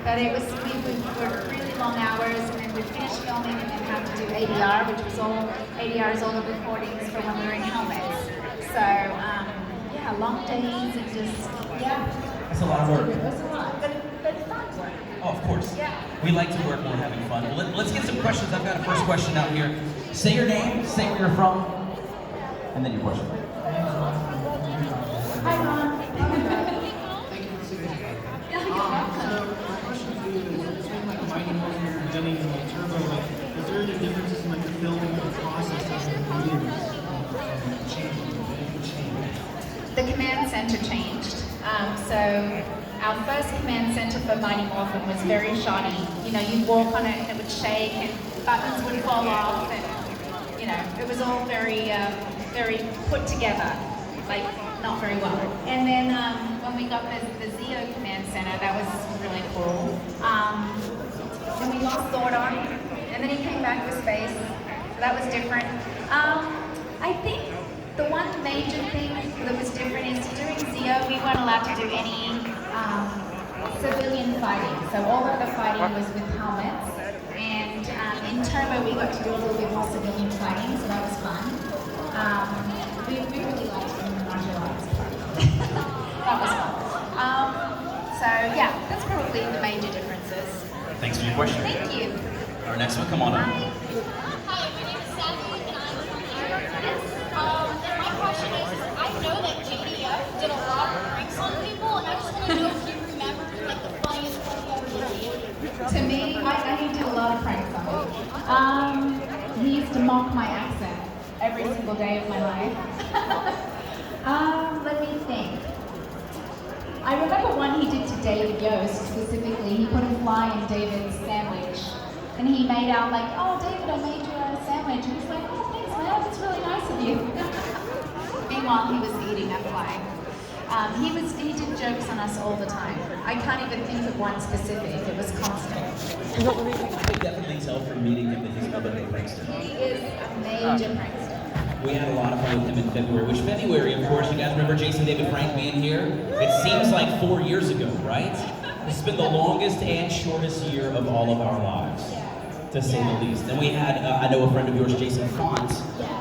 But it was, we were really long hours, and then we finished filming and then had to do ADR, which was ADR is all the recordings for when we were in helmets. So, yeah, long days and just, yeah. That's a lot of work. It was a lot, but fun work. Oh, of course. Yeah. We like to work when we're having fun. Let's get some questions. I've got a first question out here. Say your name, say where you're from, and then your question. Hi, Mom. Thank you for sitting here. So my question for you is, between like Mighty Morphin and Gunny and like Turbo, like, is there any differences in like the filming of the process as the mediums changed? The command center changed. So our first command center for Mighty Morphin was very shoddy. You know, you'd walk on it and it would shake and buttons would fall off, and you know, it was all very, very put together, like not very well. And then when we got the Zeo command center, that was really cool. Then we lost Zordon, and then he came back to space. So that was different. I think the one major thing that was different is during Zeo, we weren't allowed to do any civilian fighting. So all of the fighting was with helmets. And in Turbo, we got to do a little bit more civilian fighting, so that was fun. We really liked the martial arts part. That was fun. So yeah, that's probably the major differences. Thanks for your question. Thank you. Our next one, come on up. Bye. Hi, my name is Sally, and I'm from here. My question is, I know that JDF did a lot of pranks on people, and I just want to know if you remember like the funniest one you ever did. To me, he did a lot of pranks on me. He used to mock my accent every single day of my life. Let me think. I remember one he did to David Yost specifically. He put a fly in David's sandwich, and he made out like, "Oh, David, I made you a sandwich." And he's like, "Oh, thanks, man. That's really nice of you." Meanwhile, he was eating that fly. He did jokes on us all the time. I can't even think of one specific. It was constant. I could definitely tell from meeting him that he's a little prankster. He is a major prankster. We had a lot of fun with him in February, which February, of course, you guys remember Jason David Frank being here? It seems like 4 years ago, right? This has been the longest and shortest year of all of our lives, to say the least. And we had, I know a friend of yours, Jason Font,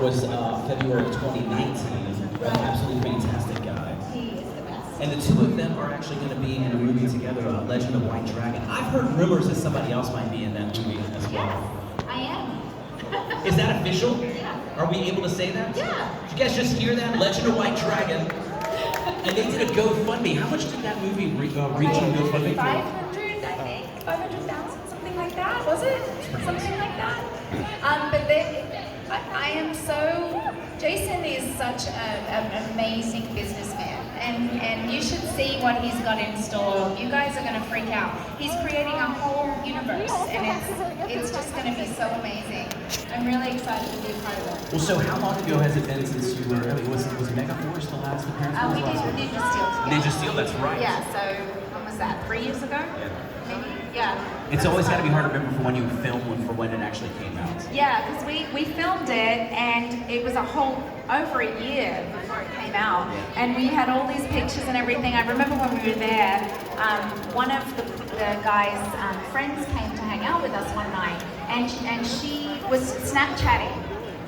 was February of 2019. An absolutely fantastic guy. He is the best. And the two of them are actually going to be in a movie together, Legend of White Dragon. I've heard rumors that somebody else might be in that movie as well. Yes, I am. Is that official? Yeah. Are we able to say that? Yeah. Did you guys just hear that? Legend of White Dragon. And they did a GoFundMe. How much did that movie reach on GoFundMe? 500, I think. 500,000, something like that, was it? Something like that. But I am so, Jason is such an amazing businessman. And you should see what he's got in store. You guys are going to freak out. He's creating a whole universe, and it's just going to be so amazing. I'm really excited to be a part of it. Well, so how long ago has it been since you were, was Megaforce the last appearance? We did Ninja Steel together. Ninja Steel, that's right. Yeah, so when was that? 3 years ago? Maybe? Yeah. It's always got to be hard to remember for when you filmed one for when it actually came out. Yeah, because we filmed it, and it was over a year before it came out, and we had all these pictures and everything. I remember when we were there, one of the guys' friends came to hang out with us one night, and she was Snapchatting.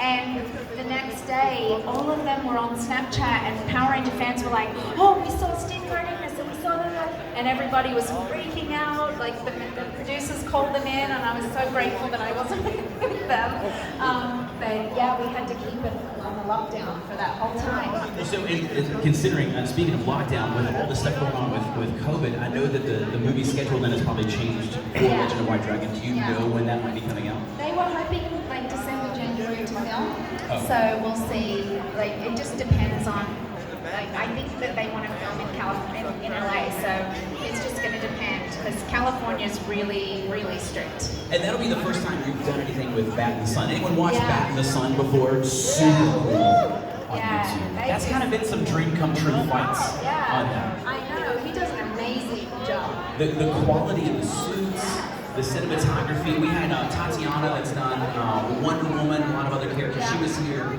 And the next day, all of them were on Snapchat, and Power Ranger fans were like, "Oh, we saw Steve Cardenas, and we saw that," and everybody was freaking out. Like the producers called them in, and I was so grateful that I wasn't with them. But yeah, we had to keep it on the lockdown for that whole time. So, considering, speaking of lockdown, with all the stuff going on with COVID, I know that the movie schedule then has probably changed for Legend of White Dragon. Do you know when that might be coming out? They were hoping like December, January to film. Oh. So we'll see. Like it just depends on. Like I think that they want to film in California, in LA. So it's just going to depend because California is really, really strict. And that'll be the first time you've done anything with Bat in the Sun. Anyone watched Bat in the Sun before? Super cool on YouTube. That's kind of been some dream come true fights on that. I know. He does an amazing job. The quality of the suits, the cinematography. We had Tatiana that's done Wonder Woman, a lot of other characters. She was here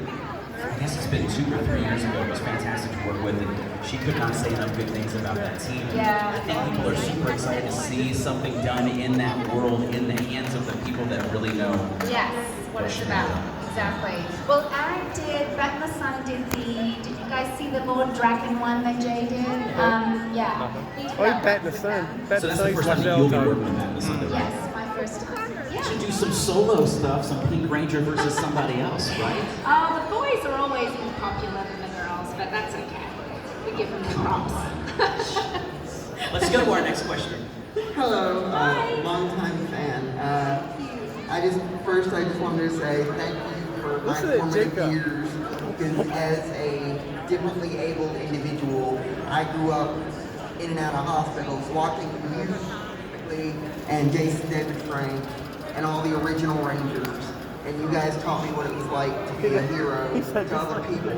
I guess it's been 2 or 3 years ago. It was fantastic to work with, and she could not say enough good things about that team. Yeah. I think people are super excited to see something done in that world, in the hands of the people that really know. Yes, what it's about. Exactly. Well, I did, Bat and the Sun did did you guys see the Lord Draken one that Jay did? Yeah. Oh, Bet the Sun. Bet So the that's the Sun's first my time that you'll be Zelda. working with that, Sunday, right? Yes, my first time. You should Yeah. do some solo stuff, some Pink Ranger versus somebody else, right? The boys are always more popular than the girls, but that's okay. We give them the props. Let's go to our next question. Hello, longtime fan. I just wanted to say thank you for my Listen to formative Jacob. years. Because as a differently abled individual, I grew up in and out of hospitals watching you specifically and Jason David Frank and all the original Rangers. And you guys taught me what it was like to be a hero to other people.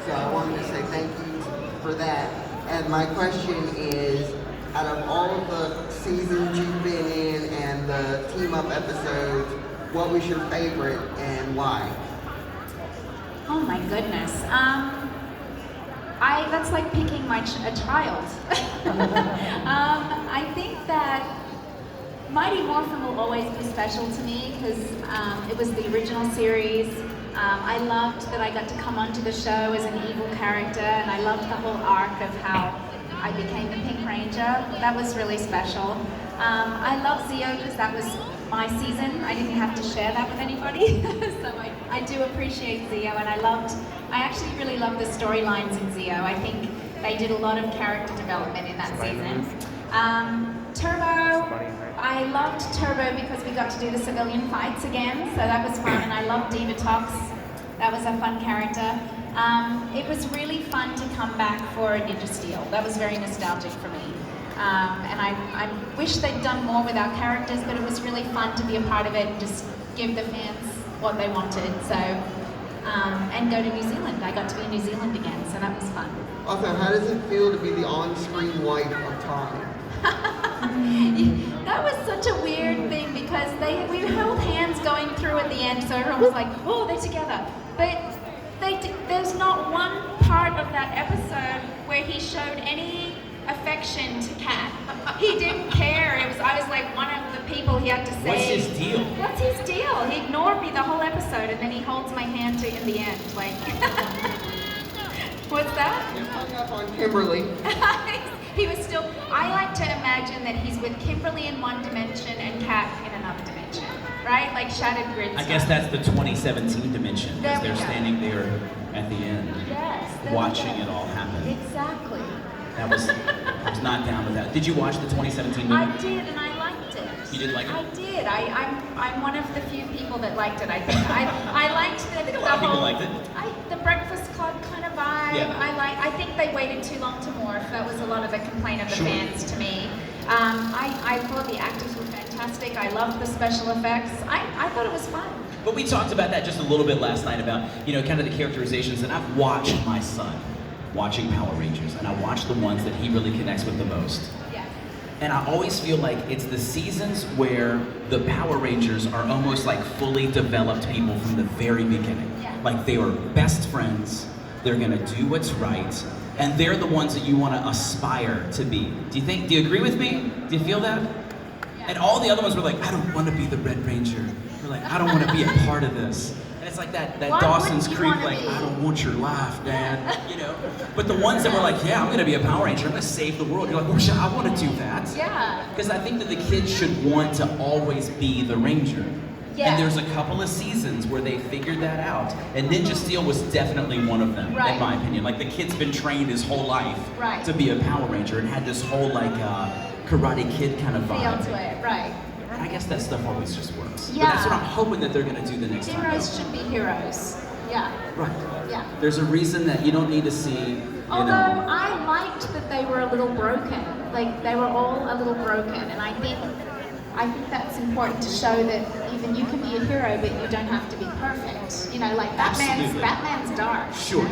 So I wanted to say thank you for that. And my question is, out of all of the seasons you've been in and the team up episodes, what was your favorite and why? Oh my goodness. That's like picking a child. I think that Mighty Morphin will always be special to me because it was the original series. I loved that I got to come onto the show as an evil character, and I loved the whole arc of how I became the Pink Ranger. That was really special. I love Zeo because that was my season. I didn't have to share that with anybody. So I do appreciate Zeo, and I actually really love the storylines in Zeo. I think they did a lot of character development in that season. Turbo, I loved Turbo because we got to do the civilian fights again, so that was fun, and I loved Diva Tox. That was a fun character. It was really fun to come back for Ninja Steel. That was very nostalgic for me. And I wish they'd done more with our characters, but it was really fun to be a part of it and just give the fans what they wanted. So, and go to New Zealand. I got to be in New Zealand again, so that was fun. Also, how does it feel to be the on-screen wife of Tommy? That was such a weird thing because we held hands going through at the end, so everyone was like, oh, they're together. But there's not one part of that episode where he showed any affection to Kat. He didn't care. I was like one of the people he had to say. What's his deal? What's his deal? He ignored me the whole episode, and then he holds my hand in the end. Like, what's that? You hung up on Kimberly. He was still. I like to imagine that he's with Kimberly in one dimension and Kat in another dimension, right? Like shattered grid. I guess that's the 2017 dimension, There because we they're go. standing there at the end, Yes. there we watching go. it all happen. Exactly. I was not down with that. Did you watch the 2017 movie? I did, and I liked it. You did like it? I did. I'm one of the few people that liked it. I think I liked the A lot of people whole liked it. The Breakfast Club kind of vibe. Yeah. I think they waited too long to morph. That was a lot of the complaint of the Sure. fans to me. I thought the actors were fantastic. I loved the special effects. I thought it was fun. But we talked about that just a little bit last night about, kind of the characterizations, and I've watched my son watching Power Rangers, and I watched the ones that he really connects with the most. Yeah. And I always feel like it's the seasons where the Power Rangers are almost like fully developed people from the very beginning. Yeah. Like they were best friends, they're gonna do what's right, and they're the ones that you wanna aspire to be. Do you agree with me? Do you feel that? Yeah. And all the other ones were like, I don't wanna be the Red Ranger. We're like, I don't wanna be a part of this. And it's like that Why Dawson's wouldn't you Creek, wanna like, be? I don't want your life, Dad, But the ones that were like, yeah, I'm gonna be a Power Ranger, I'm gonna save the world. You're like, well, I wanna do that. Yeah. Because I think that the kids should want to always be the Ranger. Yeah. And there's a couple of seasons where they figured that out. And Ninja Steel was definitely one of them, Right. in my opinion. Like the kid's been trained his whole life Right. to be a Power Ranger and had this whole like Karate Kid kind of Feel vibe. to it, right. And I guess that stuff always just works. Yeah. But that's what I'm hoping that they're gonna do the next time. Heroes though. should be heroes. Yeah. Right. Yeah. There's a reason that you don't need to see, Although I liked that they were a little broken, like they were all a little broken, and I think that's important to show that even you can be a hero, but you don't have to be perfect. Like Absolutely. Batman's dark. Sure.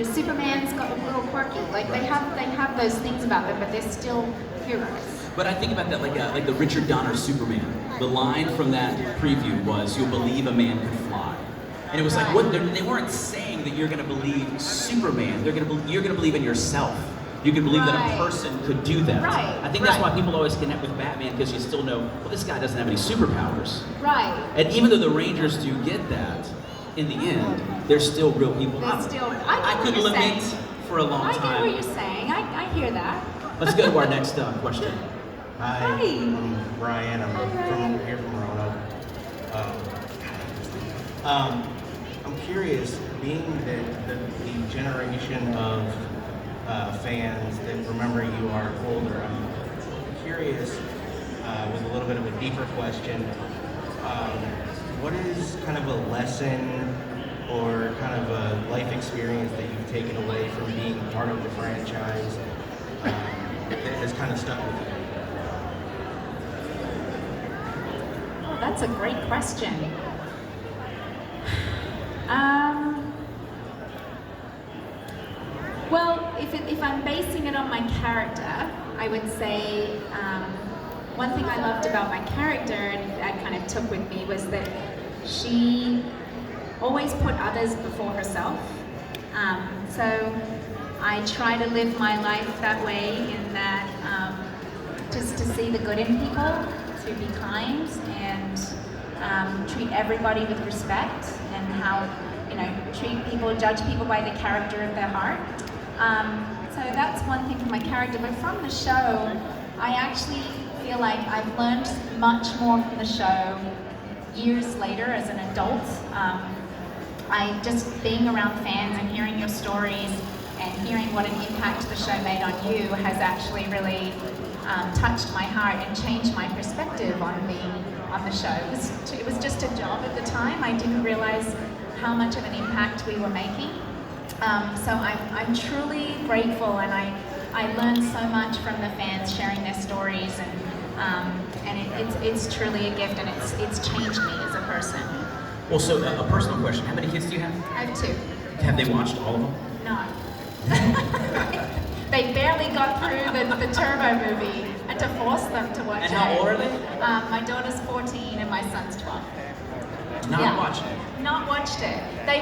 Superman's got a little quirky. Like they have those things about them, but they're still heroes. But I think about that like the Richard Donner Superman. The line from that preview was, "You'll believe a man could fly." And it was like, Right. what? They weren't saying that you're going to believe Superman. You're going to believe in yourself. You can believe that Right. a person could do that. Right, I think that's right. why people always connect with Batman, because you still know, well, this guy doesn't have any superpowers. Right. And even though the Rangers do get that, in the end, they're still real people. They're still. I get could what you're lament saying. for a long I get what time. you're saying. I hear that. Let's go to our next question. Hi, Hi. I'm Ryan. I'm Ryan. from here from Roanoke. I'm curious, being the generation of fans that remember you are older, I'm curious, with a little bit of a deeper question, what is kind of a lesson or kind of a life experience that you've taken away from being part of the franchise that has kind of stuck with you? Oh, that's a great question. Well, if I'm basing it on my character, I would say one thing I loved about my character and I kind of took with me was that she always put others before herself. So I try to live my life that way, in that just to see the good in people, to be kind and treat everybody with respect, and how, treat people, judge people by the character of their heart. So that's one thing from my character, but from the show, I actually feel like I've learned much more from the show years later as an adult. I just being around fans and hearing your stories and hearing what an impact the show made on you has actually really touched my heart and changed my perspective on the show. It was just a job at the time. I didn't realize how much of an impact we were making. So I'm truly grateful, and I learned so much from the fans sharing their stories, and it's truly a gift, and it's changed me as a person. Well, so a personal question. How many kids do you have? I have 2. Have they watched all of them? No. They barely got through the Turbo movie. I had to force them to watch it. And how old are they? My daughter's 14 and my son's 12. Not watching it. Not watched it. They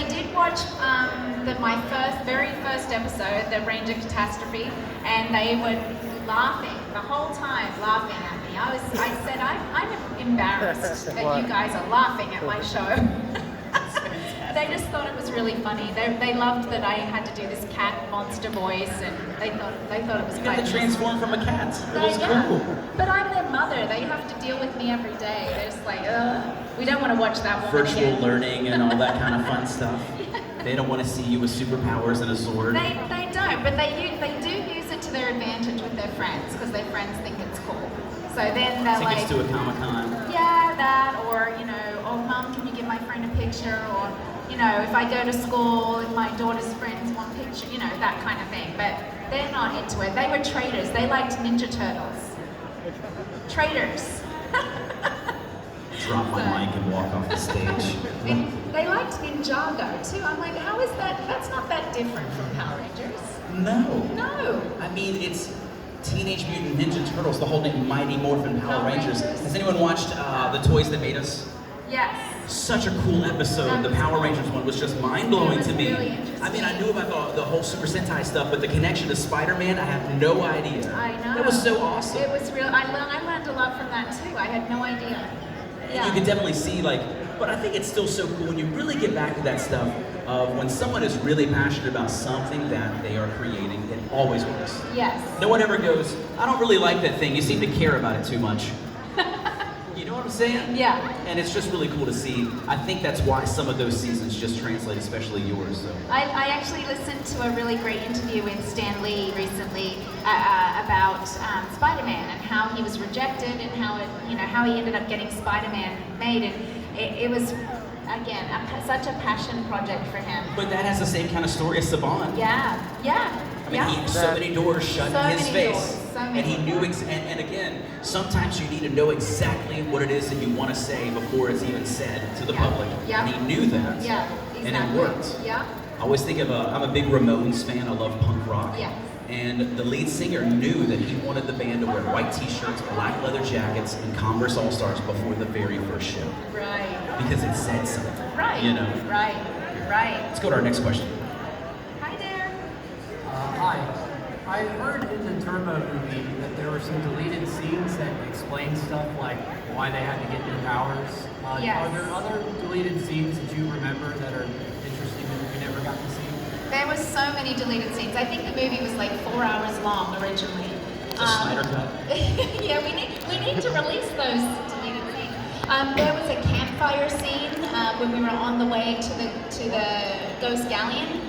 did watch my very first episode, the Ranger Catastrophe, and they were laughing the whole time, laughing at me. I said, I'm embarrassed that you guys are laughing at my show. They just thought it was really funny. They loved that I had to do this cat monster voice, and they thought it was You quite got to transform from a cat. It was yeah. cool. But I'm their mother. They have to deal with me every day. They're just like, ugh, we don't want to watch that woman Virtual again. learning and all that kind of fun stuff. They don't want to see you with superpowers and a sword. They don't, but they do use it to their advantage with their friends, because their friends think it's cool. So then they're Tickets like, to a Comic-Con. yeah, that, or, oh, Mom, can you give my friend a picture? Or, if I go to school, if my daughter's friends want picture, that kind of thing. But they're not into it. They were traders. They liked Ninja Turtles. Traders. Drop my mic and walk off the stage. And they liked Ninjago too. I'm like, how is that? That's not that different from Power Rangers. No. No. I mean, it's Teenage Mutant Ninja Turtles, the whole name Mighty Morphin Power Power Rangers. Rangers. Has anyone watched The Toys That Made Us? Yes. Such a cool episode. That The was Power cool. Rangers one was just mind-blowing It was to me. really interesting. I mean, I knew about the whole Super Sentai stuff, but the connection to Spider-Man, I had no idea. I know. That was so awesome. It was real. I learned a lot from that too. I had no idea. Yeah. You could definitely see, but I think it's still so cool when you really get back to that stuff of when someone is really passionate about something that they are creating, it always works. Yes. No one ever goes, I don't really like that thing, you seem to care about it too much. You know what I'm saying? Yeah. And it's just really cool to see. I think that's why some of those seasons just translate, especially yours. So. I actually listened to a really great interview with Stan Lee recently about Spider-Man and how he was rejected and how how he ended up getting Spider-Man made, and it was again such a passion project for him. But that has the same kind of story as Saban. Yeah. I mean, he had so Yeah. many doors shut So in his many face. doors, so many and he knew, and again, sometimes you need to know exactly what it is that you want to say before it's even said to the Yeah. public. Yeah. And he knew that. Yeah. And Exactly. it worked. Yeah. I always think of I'm a big Ramones fan. I love punk rock. Yes. and the lead singer knew that he wanted the band to wear white t-shirts, black leather jackets, and Converse All-Stars before the very first show. Right. Because it said something. Right. You know? Right. Right. Let's go to our next question. Hi there. Hi. I heard in the Turbo movie that there were some deleted scenes that explained stuff like why they had to get new powers. Yes. Are there other deleted scenes that you remember that are interesting that we never got to see? There was so many deleted scenes. I think the movie was like 4 hours long originally. The Snyder Cut. Yeah, we need to release those deleted scenes. There was a campfire scene when we were on the way to the Ghost Galleon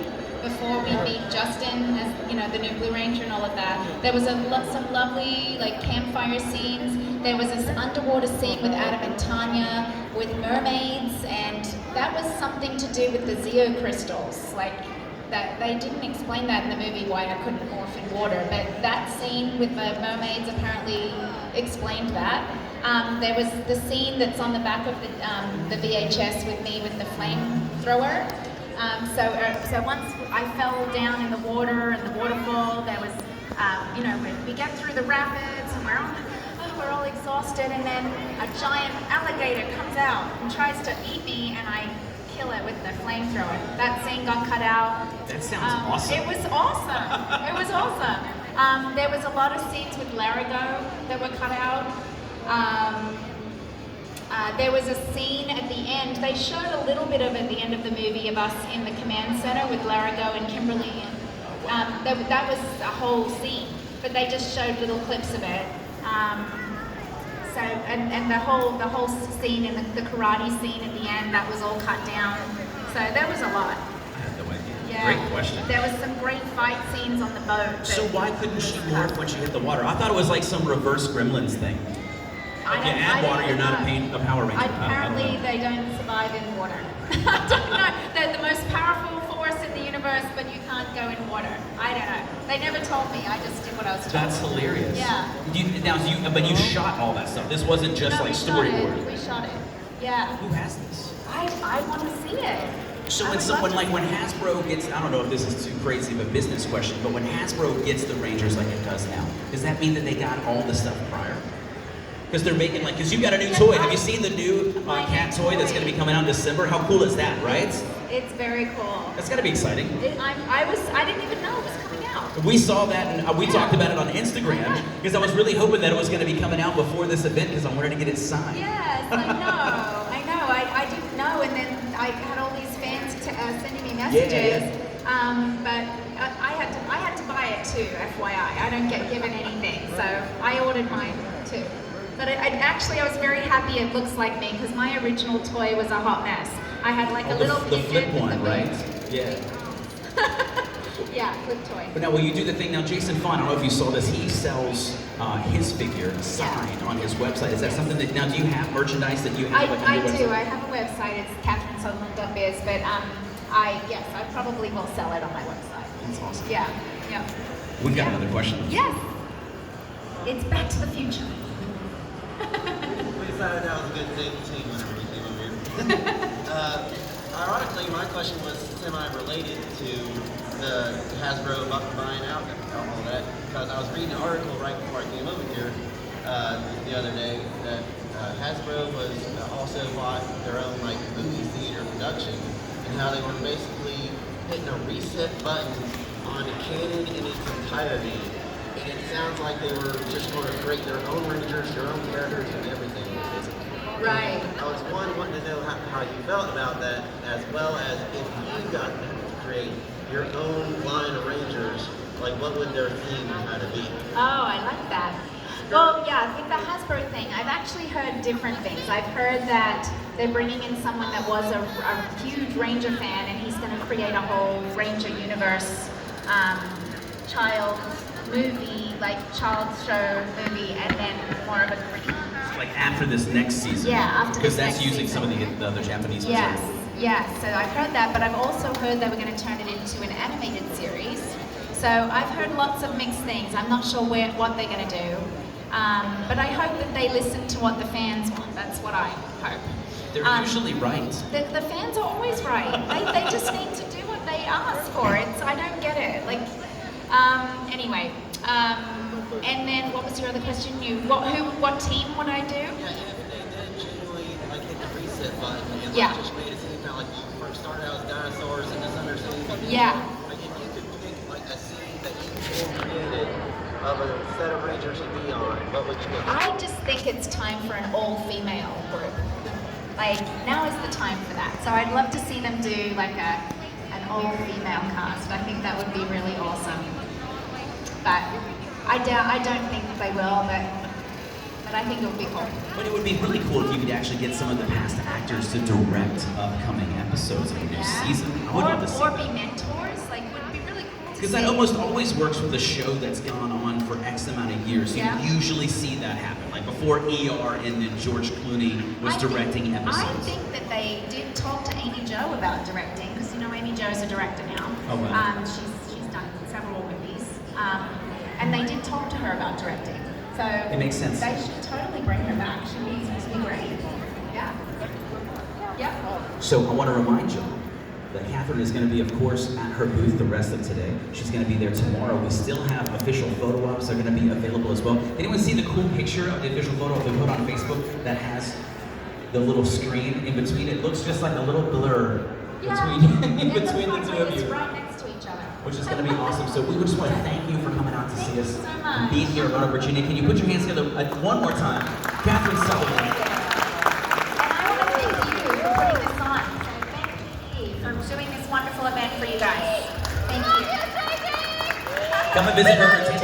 before we meet Justin as the new Blue Ranger and all of that. There was some lovely like campfire scenes. There was this underwater scene with Adam and Tanya with mermaids, and that was something to do with the Zeo crystals. Like that they didn't explain that in the movie why I couldn't morph in water, but that scene with the mermaids apparently explained that. There was the scene that's on the back of the VHS with me with the flamethrower. So once I fell down in the water and the waterfall, there was, we get through the rapids and we're all exhausted, and then a giant alligator comes out and tries to eat me, and I kill it with the flamethrower. That scene got cut out. That sounds awesome. It was awesome. It was awesome. There was a lot of scenes with Larigo that were cut out. There was a scene at the end. They showed a little bit of at the end of the movie of us in the command center with Larigo and Kimberly. And that was a whole scene, but they just showed little clips of it. And the whole scene and the karate scene at the end, that was all cut down. So there was a lot. I had no idea. Yeah. Great question. There was some great fight scenes on the boat. So why couldn't she morph when she hit the water? I thought it was like some reverse Gremlins thing. If you add water, you're not a Power Ranger. Apparently, they don't survive in water. I don't know. They're the most powerful force in the universe, but you can't go in water. I don't know. They never told me. I just did what I was told. That's hilarious. Yeah. But you shot all that stuff. This wasn't just like storyboard. We shot it. Yeah. Who has this? I want to see it. So when Hasbro gets, I don't know if this is too crazy of a business question, but when Hasbro gets the Rangers like it does now, does that mean that they got all the stuff prior? Because they're making because you've got a new toy. Have you seen the new cat toy that's going to be coming out in December? How cool is that, right? It's very cool. That's got to be exciting. I didn't even know it was coming out. We saw that and we talked about it on Instagram because I was really hoping that it was going to be coming out before this event because I wanted to get it signed. Yes, I know. I didn't know, and then I had all these fans sending me messages. Yeah. But I had to buy it too, FYI. I don't get given anything, so I ordered mine too. But I was very happy it looks like me because my original toy was a hot mess. I had like a little the flip one, right? Yeah. Yeah, flip toy. But now, will you do the thing now? Jason Fon, I don't know if you saw this. He sells his figure signed on his website. Is that something that now? Do you have merchandise that you have? I do. I have a website. It's katherinesutherland.biz. But I probably will sell it on my website. That's awesome. Yeah. We've got another question. Yes. It's Back to the Future. We decided that was a good thing to see whenever we came over here. Ironically, my question was semi-related to the Hasbro buying out all that, because I was reading an article right before I came over here the other day that Hasbro was also bought their own movie theater production, and how they were basically hitting a reset button on canon in its entirety. And it sounds like they were just going to create their own Rangers, their own characters, and everything. Right. I was wanting to know how you felt about that, as well as if you got to create your own line of Rangers, what would their theme kind of be? Oh, I like that. Well, yeah, with the Hasbro thing, I've actually heard different things. I've heard that they're bringing in someone that was a huge Ranger fan, and he's going to create a whole Ranger universe child movie, child's show movie, and then more of a After this next season. Yeah, after because this that's next using season. some of the other Japanese Yes, material. yes. So I've heard that, but I've also heard they were going to turn it into an animated series. So I've heard lots of mixed things. I'm not sure what they're going to do, but I hope that they listen to what the fans want. That's what I hope. They're usually right. The fans are always right. They just need to do what they ask for. I don't get it. Anyway, and then what was your other question? What team would I do? Yeah, if they did genuinely like hit the reset button and Yeah. like, just made it seem kind of like you first started out as dinosaurs and this under scene. Yeah. Like if you could pick like a scene that you created of a set of Rangers to be on, what would you go? I just think it's time for an all-female group. Like, now is the time for that. So I'd love to see them do like an all-female cast. I think that would be really awesome. But I don't think they will, but I think it would be cool. But it would be really cool if you could actually get some of the past actors to direct upcoming episodes of a new season. I would love to see Or that. be mentors. Like, would be really cool to Because see. that almost always works with a show that's gone on for X amount of years. Yeah. You usually see that happen. Like before ER and then George Clooney was directing episodes. I think that they did talk to Amy Jo about directing, because you know Amy Jo's a director now. Oh, wow. She's done several movies. And they did talk to her about directing. So It makes sense. They should totally bring her back. She'd be great. Yeah. Yeah. So I want to remind you that Catherine is going to be, of course, at her booth the rest of today. She's going to be there tomorrow. We still have official photo ops that are going to be available as well. Anyone see the cool picture of the official photo of the put on Facebook that has the little screen in between? It looks just like a little blur between in between the two of It's you, right next to each other. which is going to be awesome. So we just want to thank you for coming out to see us so and much. being here in Roanoke, Virginia. Can you put your hands together one more time? Catherine Sutherland. And I want to thank you for putting this on. So thank you for doing this wonderful event for you guys. Thank you. Come and visit her.